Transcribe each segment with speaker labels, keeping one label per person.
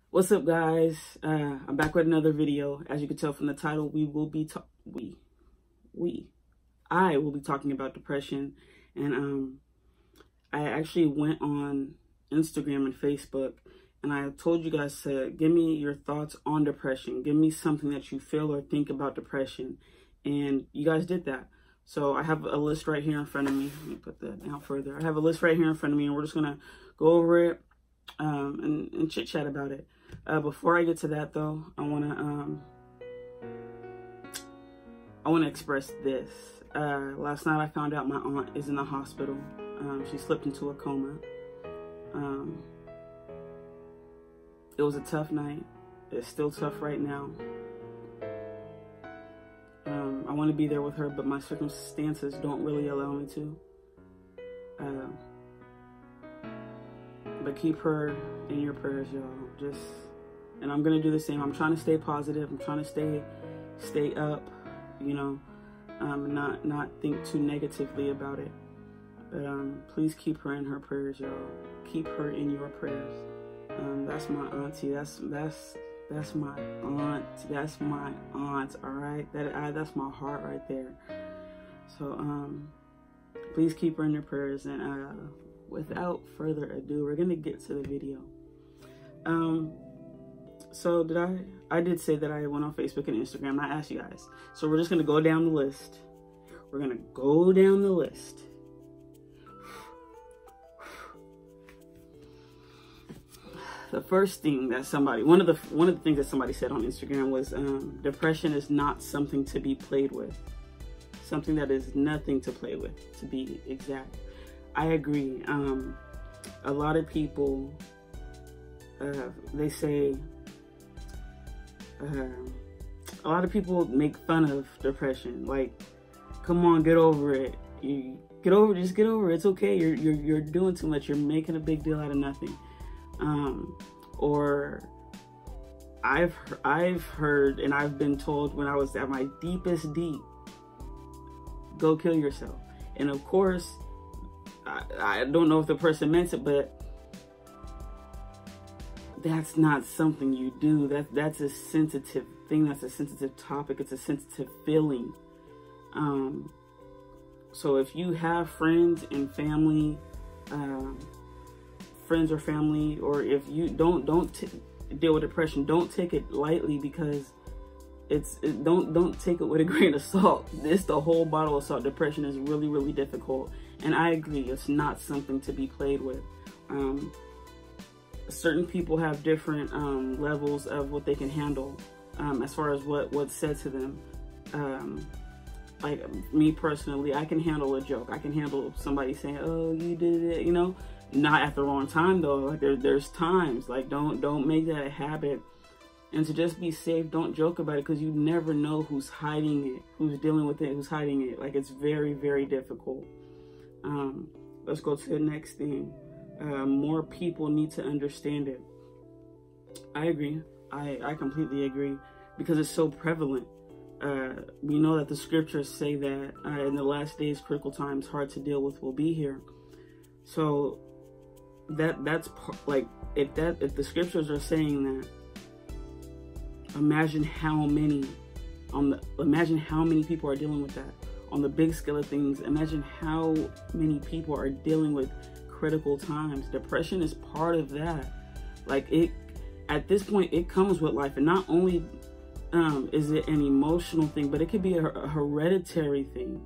Speaker 1: What's up, guys? I'm back with another video. As you can tell from the title, I will be talking about depression. And I actually went on Instagram and Facebook, and I told you guys to give me your thoughts on depression. Give me something that you feel or think about depression, and you guys did that. So I have a list right here in front of me. Let me put that down further. I have a list right here in front of me, and we're just gonna go over it and chit chat about it. Before I get to that, though, I wanna express this. Last night I found out my aunt is in the hospital. She slipped into a coma. It was a tough night. It's still tough right now. I want to be there with her, but my circumstances don't really allow me to. But keep her in your prayers, y'all. And I'm gonna do the same. I'm trying to stay positive. I'm trying to stay up, you know, and not think too negatively about it. But please keep her in her prayers, y'all. Keep her in your prayers. That's my auntie. That's my aunt. That's my aunt. All right. That's my heart right there. So please keep her in your prayers. And without further ado, we're gonna get to the video. So I did say that I went on Facebook and Instagram. I asked you guys. So we're just gonna go down the list. We're gonna go down the list. The first thing that one of the things that somebody said on Instagram was depression is not something to be played with. Something that is nothing to play with, to be exact. I agree. A lot of people, they say, a lot of people make fun of depression. Like, come on, get over it. Just get over it. It's okay. You're doing too much. You're making a big deal out of nothing. Or I've heard and I've been told when I was at my deepest deep, go kill yourself. And of course, I don't know if the person meant it, but that's not something you do. That's a sensitive thing. That's a sensitive topic. It's a sensitive feeling. So if you have friends and family, or if you don't deal with depression, don't take it lightly, because don't take it with a grain of salt. It's the whole bottle of salt. Depression is really, really difficult, and I agree, it's not something to be played with. Certain people have different levels of what they can handle, as far as what's said to them. Like me personally, I can handle a joke. I can handle somebody saying, "Oh, you did it," you know. Not at the wrong time though. Like there's times, like don't make that a habit. And to just be safe, don't joke about it, because you never know who's hiding it, who's dealing with it, who's hiding it. Like, it's very, very difficult. Let's go to the next thing. More people need to understand it. I agree. I completely agree, because it's so prevalent. We know that the scriptures say that in the last days, critical times, hard to deal with, will be here. So that's like, if the scriptures are saying that, imagine how many people are dealing with that on the big scale of things. Imagine how many people are dealing with critical times. Depression is part of that. Like, at this point, it comes with life. And not only is it an emotional thing, but it could be a hereditary thing,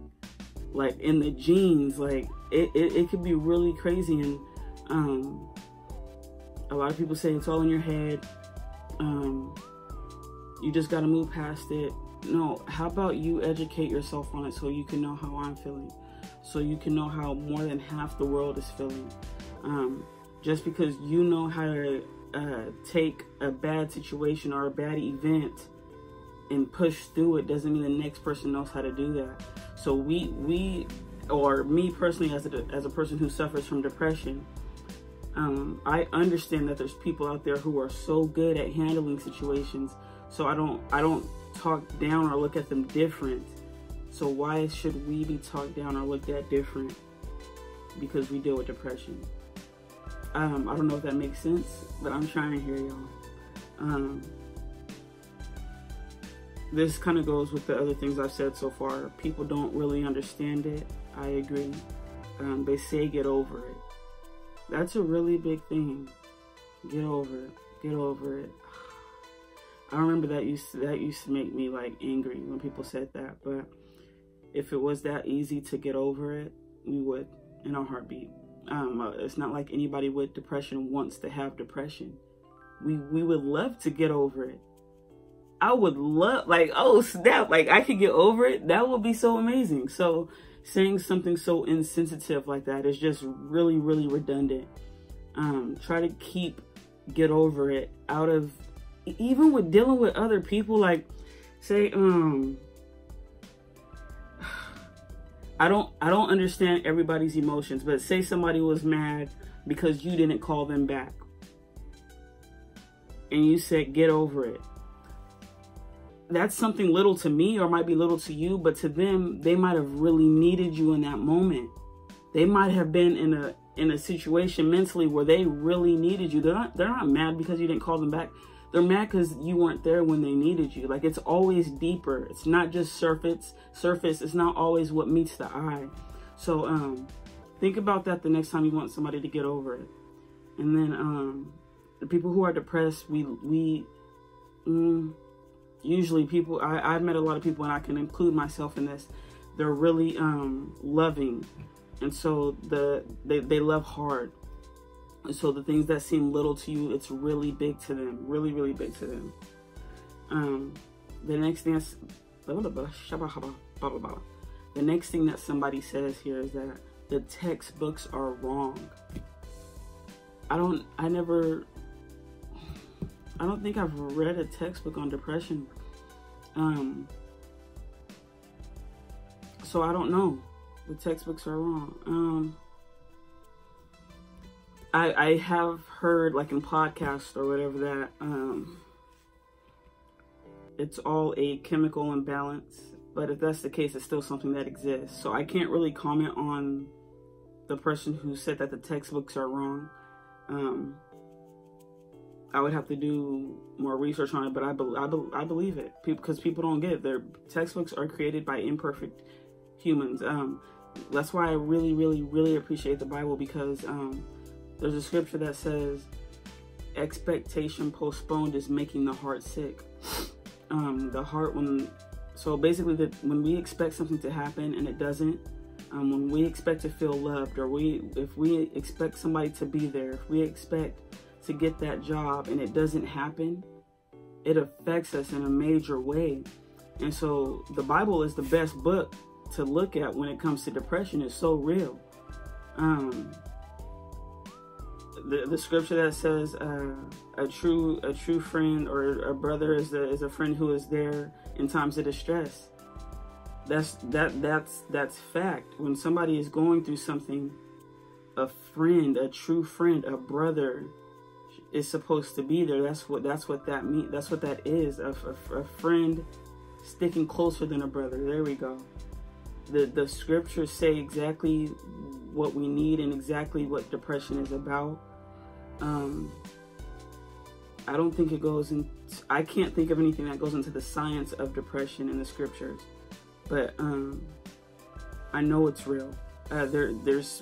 Speaker 1: like in the genes. Like it could be really crazy. And a lot of people say it's all in your head. You just got to move past it. No, how about you educate yourself on it, so you can know how I'm feeling, so you can know how more than half the world is feeling. Just because you know how to take a bad situation or a bad event and push through it, doesn't mean the next person knows how to do that. So we or me personally, as a person who suffers from depression, I understand that there's people out there who are so good at handling situations. So I don't talk down or look at them different. So why should we be talked down or looked at different because we deal with depression? I don't know if that makes sense, but I'm trying to hear y'all. This kind of goes with the other things I've said so far. People don't really understand it. I agree. They say get over it. That's a really big thing. Get over it. Get over it. I remember that used to make me like angry when people said that. But if it was that easy to get over it, we would in a heartbeat. It's not like anybody with depression wants to have depression. We would love to get over it. I would love, like, oh snap, like I could get over it. That would be so amazing. So saying something so insensitive like that is just really, really redundant. Try to get over it out of, even with dealing with other people, like say, I don't understand everybody's emotions, but say somebody was mad because you didn't call them back. And you said, get over it. That's something little to me, or might be little to you, but to them, they might have really needed you in that moment. They might have been in a situation mentally where they really needed you. They're not mad because you didn't call them back. They're mad because you weren't there when they needed you. Like, it's always deeper. It's not just surface. It's not always what meets the eye. So think about that the next time you want somebody to get over it. And then the people who are depressed, usually people, I've met a lot of people, and I can include myself in this. They're really loving, and so they love hard. And so the things that seem little to you, it's really big to them, really, really big to them. The next thing that's, the next thing that somebody says here is that the textbooks are wrong. I don't think I've read a textbook on depression. So I don't know. The textbooks are wrong. I have heard, like in podcasts or whatever, that it's all a chemical imbalance. But if that's the case, it's still something that exists. So I can't really comment on the person who said that the textbooks are wrong. I would have to do more research on it, but I believe it, because people don't get it. Their textbooks are created by imperfect humans. That's why I really, really, really appreciate the Bible, because there's a scripture that says, expectation postponed is making the heart sick. The heart, so basically when we expect something to happen and it doesn't, when we expect to feel loved, or if we expect somebody to be there, if we expect to get that job and it doesn't happen, it affects us in a major way. And so the Bible is the best book to look at when it comes to depression. It's so real. The scripture that says a true friend or a brother is a friend who is there in times of distress. That's fact. When somebody is going through something, a friend, a true friend, a brother is supposed to be there. That's what that means. That's what that is. A friend sticking closer than a brother. There we go. The scriptures say exactly what we need and exactly what depression is about. I don't think it goes in. I can't think of anything that goes into the science of depression in the scriptures, but I know it's real. There's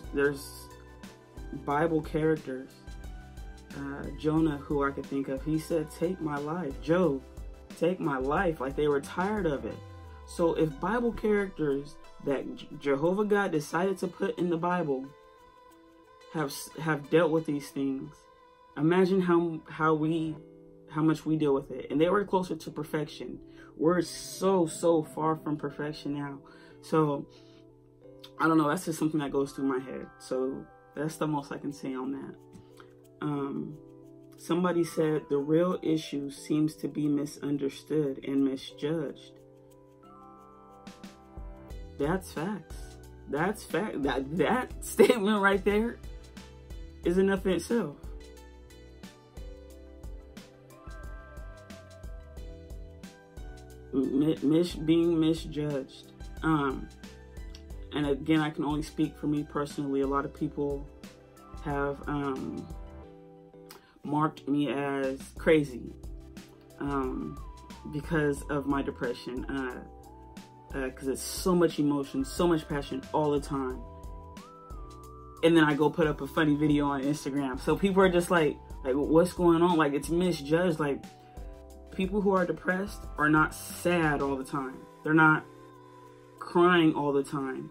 Speaker 1: Bible characters. Jonah, who I could think of, he said, "Take my life." Job, "Take my life." Like, they were tired of it. So if Bible characters that Jehovah God decided to put in the Bible have dealt with these things, imagine how much we deal with it. And they were closer to perfection. We're so far from perfection now. So I don't know, that's just something that goes through my head. So that's the most I can say on that. Somebody said the real issue seems to be misunderstood and misjudged. That's facts. That's fact. That statement right there is enough in itself. Being misjudged. And again, I can only speak for me personally. A lot of people have marked me as crazy. because of my depression, because it's so much emotion, so much passion all the time. And then I go put up a funny video on Instagram. So people are just like, what's going on? Like, it's misjudged. Like, people who are depressed are not sad all the time. They're not crying all the time.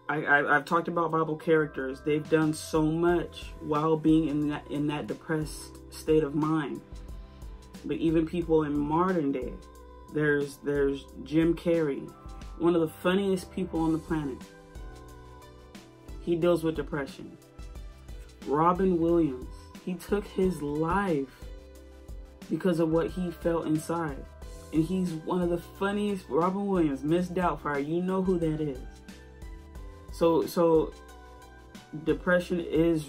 Speaker 1: I've talked about Bible characters. They've done so much while being in that depressed state of mind. But even people in modern day, there's Jim Carrey, one of the funniest people on the planet. He deals with depression. Robin Williams, he took his life because of what he felt inside. And he's one of the funniest. Robin Williams, Miss Doubtfire, you know who that is. So depression is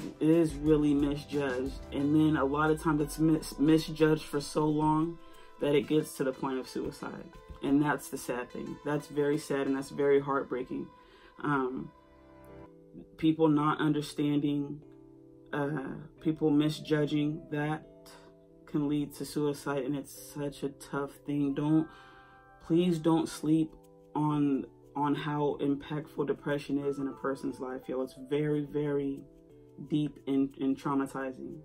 Speaker 1: really misjudged, and then a lot of times it's misjudged for so long that it gets to the point of suicide. And that's the sad thing. That's very sad, and that's very heartbreaking. People not understanding, people misjudging, that can lead to suicide, and it's such a tough thing. Please don't sleep on how impactful depression is in a person's life. Yo, it's very, very deep and traumatizing.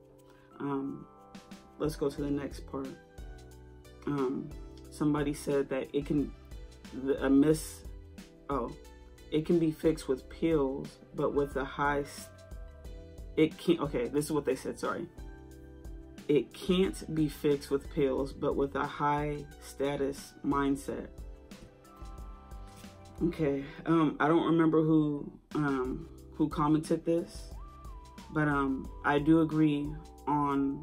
Speaker 1: Let's go to the next part. Somebody said that it can be fixed with pills, but with a high, okay, this is what they said, sorry. It can't be fixed with pills, but with a high status mindset. Okay, I don't remember who commented this, but I do agree on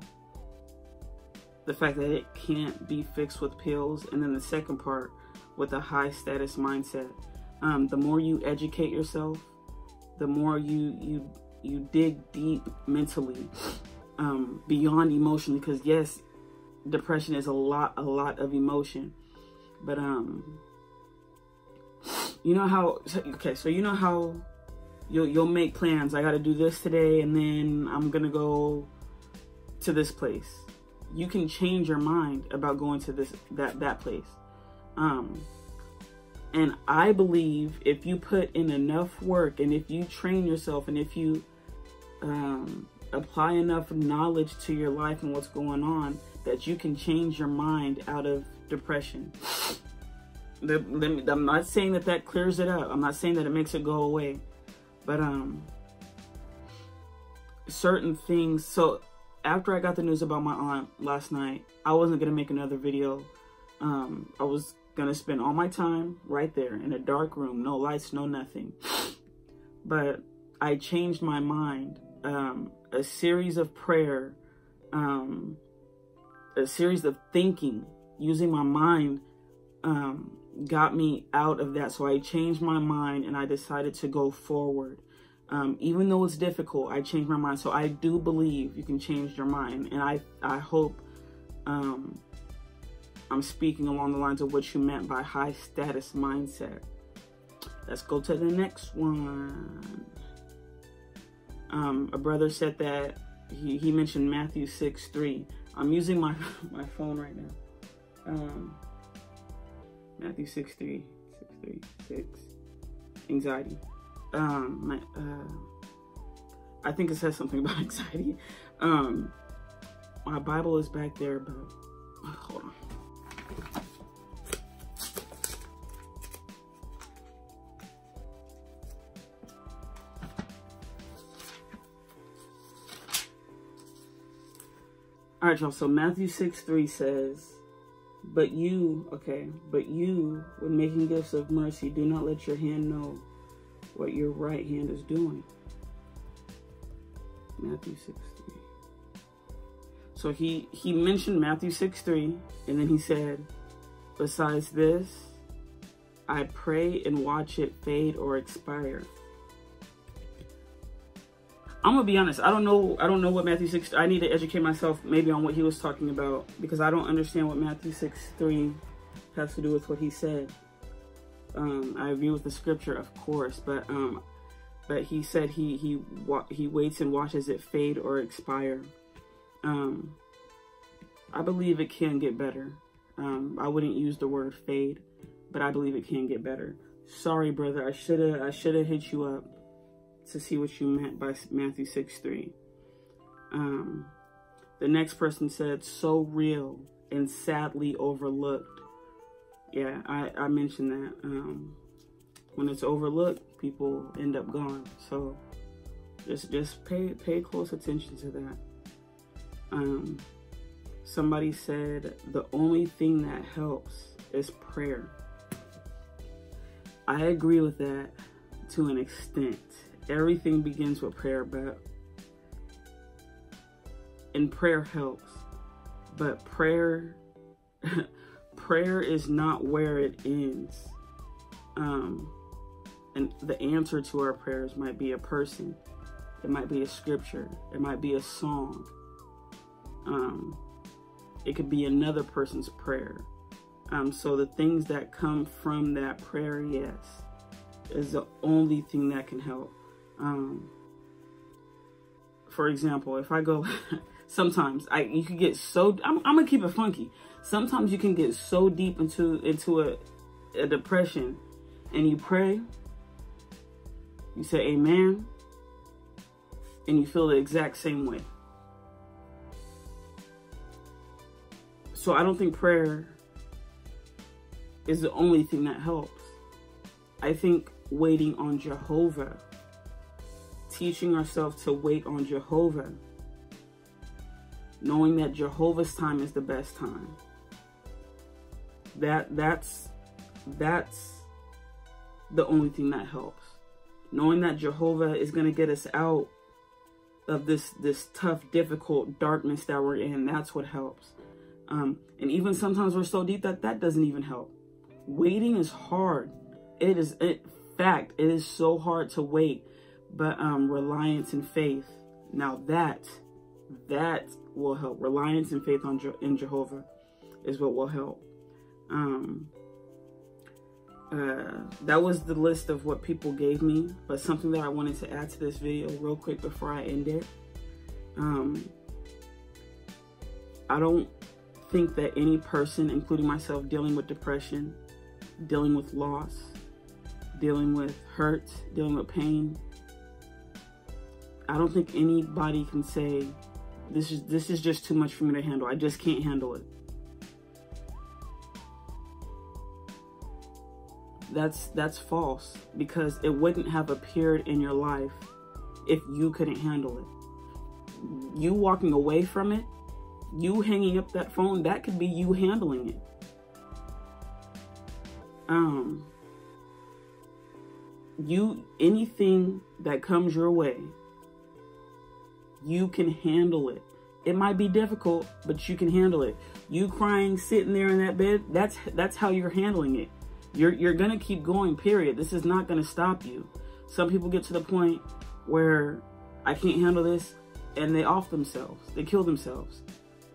Speaker 1: the fact that it can't be fixed with pills. And then the second part, with a high status mindset. The more you educate yourself, the more you dig deep mentally, beyond emotionally, because yes, depression is a lot of emotion, but you know how, okay, so you know how you'll make plans. I got to do this today, and then I'm gonna go to this place. You can change your mind about going to that place. And I believe if you put in enough work, and if you train yourself, and if you apply enough knowledge to your life and what's going on, that you can change your mind out of depression. I'm not saying that clears it up. I'm not saying that it makes it go away. But certain things. So after I got the news about my aunt last night, I wasn't going to make another video. I was going to spend all my time right there in a dark room. No lights, no nothing. But I changed my mind. A series of prayer, a series of thinking, using my mind, got me out of that. So I changed my mind, and I decided to go forward. Even though it's difficult, I changed my mind. So I do believe you can change your mind. And I hope I'm speaking along the lines of what you meant by high status mindset. Let's go to the next one. A brother said that he mentioned Matthew 6:3. I'm using my phone right now. Matthew 6:3, anxiety. I think it says something about anxiety. My Bible is back there, but hold on. All right, y'all. So Matthew 6:3 says, But you, when making gifts of mercy, do not let your hand know what your right hand is doing. Matthew 6:3. So he mentioned Matthew 6:3, and then he said, besides this, I pray and watch it fade or expire. I'm gonna be honest. I don't know what Matthew 6. I need to educate myself maybe on what he was talking about, because I don't understand what Matthew 6:3 has to do with what he said. I agree with the scripture, of course, but he said he waits and watches it fade or expire. I believe it can get better. I wouldn't use the word fade, but I believe it can get better. Sorry, brother. I should have hit you up to see what you meant by Matthew 6:3. The next person said, so real and sadly overlooked. Yeah, I mentioned that. When it's overlooked, people end up gone. So just pay close attention to that. Somebody said the only thing that helps is prayer. I agree with that to an extent. Everything begins with prayer, and prayer helps. But prayer is not where it ends. And the answer to our prayers might be a person. It might be a scripture. It might be a song. It could be another person's prayer. So the things that come from that prayer, yes, is the only thing that can help. For example, if I go, sometimes you can get so, I'm gonna keep it funky. Sometimes you can get so deep into a depression, and you pray, you say amen, and you feel the exact same way. So I don't think prayer is the only thing that helps. I think waiting on Jehovah, teaching ourselves to wait on Jehovah, knowing that Jehovah's time is the best time. That's the only thing that helps. Knowing that Jehovah is going to get us out of this tough, difficult darkness that we're in, that's what helps. And even sometimes we're so deep that doesn't even help. Waiting is hard. It is so hard to wait. But reliance and faith, now that will help. Reliance and faith in Jehovah is what will help. That was the list of what people gave me, but something that I wanted to add to this video real quick before I end it. I don't think that any person, including myself, dealing with depression, dealing with loss, dealing with hurt, dealing with pain, I don't think anybody can say, this is just too much for me to handle. I just can't handle it. That's false, because it wouldn't have appeared in your life if you couldn't handle it. You walking away from it, you hanging up that phone, that could be you handling it. Anything that comes your way, you can handle it. It might be difficult, but you can handle it. You crying, sitting there in that bed, that's how you're handling it. You're gonna keep going, period. This is not gonna stop you. Some people get to the point where I can't handle this, and they off themselves. They kill themselves.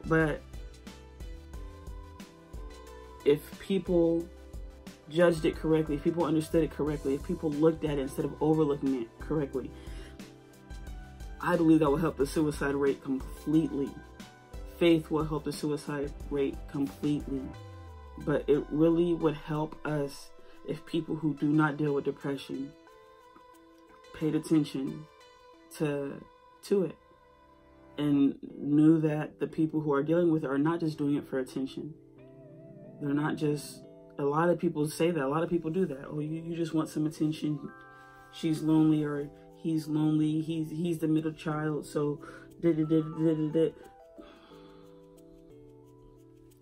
Speaker 1: But if people judged it correctly, if people understood it correctly, if people looked at it instead of overlooking it correctly, I believe that will help the suicide rate completely. Faith will help the suicide rate completely. But it really would help us if people who do not deal with depression paid attention to it and knew that the people who are dealing with it are not just doing it for attention. They're not just, a lot of people say that, a lot of people do that. Oh, you just want some attention. She's lonely, or he's lonely. He's the middle child, so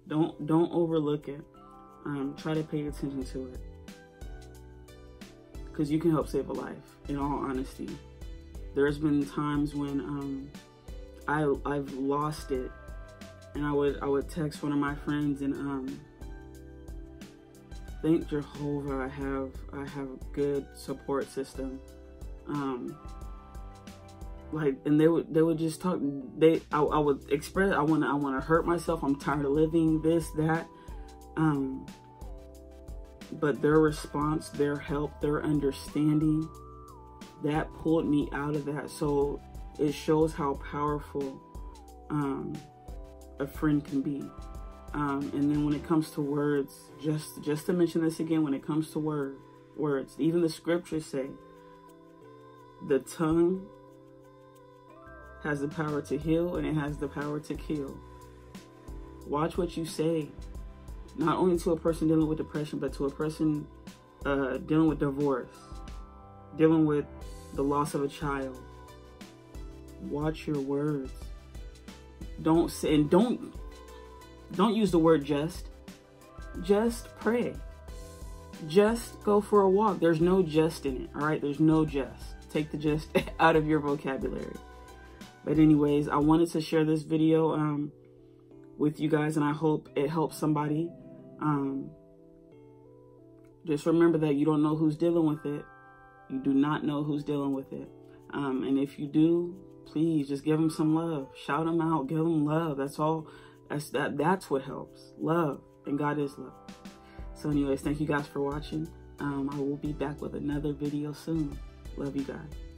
Speaker 1: Don't overlook it. Try to pay attention to it, because you can help save a life. In all honesty, there's been times when I've lost it, and I would text one of my friends and thank Jehovah I have a good support system. And they would just talk. I would express, I want to hurt myself. I'm tired of living, this, that. But their response, their help, their understanding, that pulled me out of that. So it shows how powerful a friend can be. And then when it comes to words, just to mention this again, when it comes to words, even the scriptures say the tongue has the power to heal and it has the power to kill. Watch what you say, not only to a person dealing with depression, but to a person dealing with divorce, dealing with the loss of a child. Watch your words. Don't say, and don't use the word just pray. Just go for a walk. There's no just in it, all right? There's no just. Take the just out of your vocabulary. But anyways, I wanted to share this video with you guys, and I hope it helps somebody. Just remember that you don't know who's dealing with it. You do not know who's dealing with it. And if you do, please just give them some love. Shout them out. Give them love. That's all. That's what helps. Love. And God is love. So anyways, thank you guys for watching. I will be back with another video soon. Love you guys.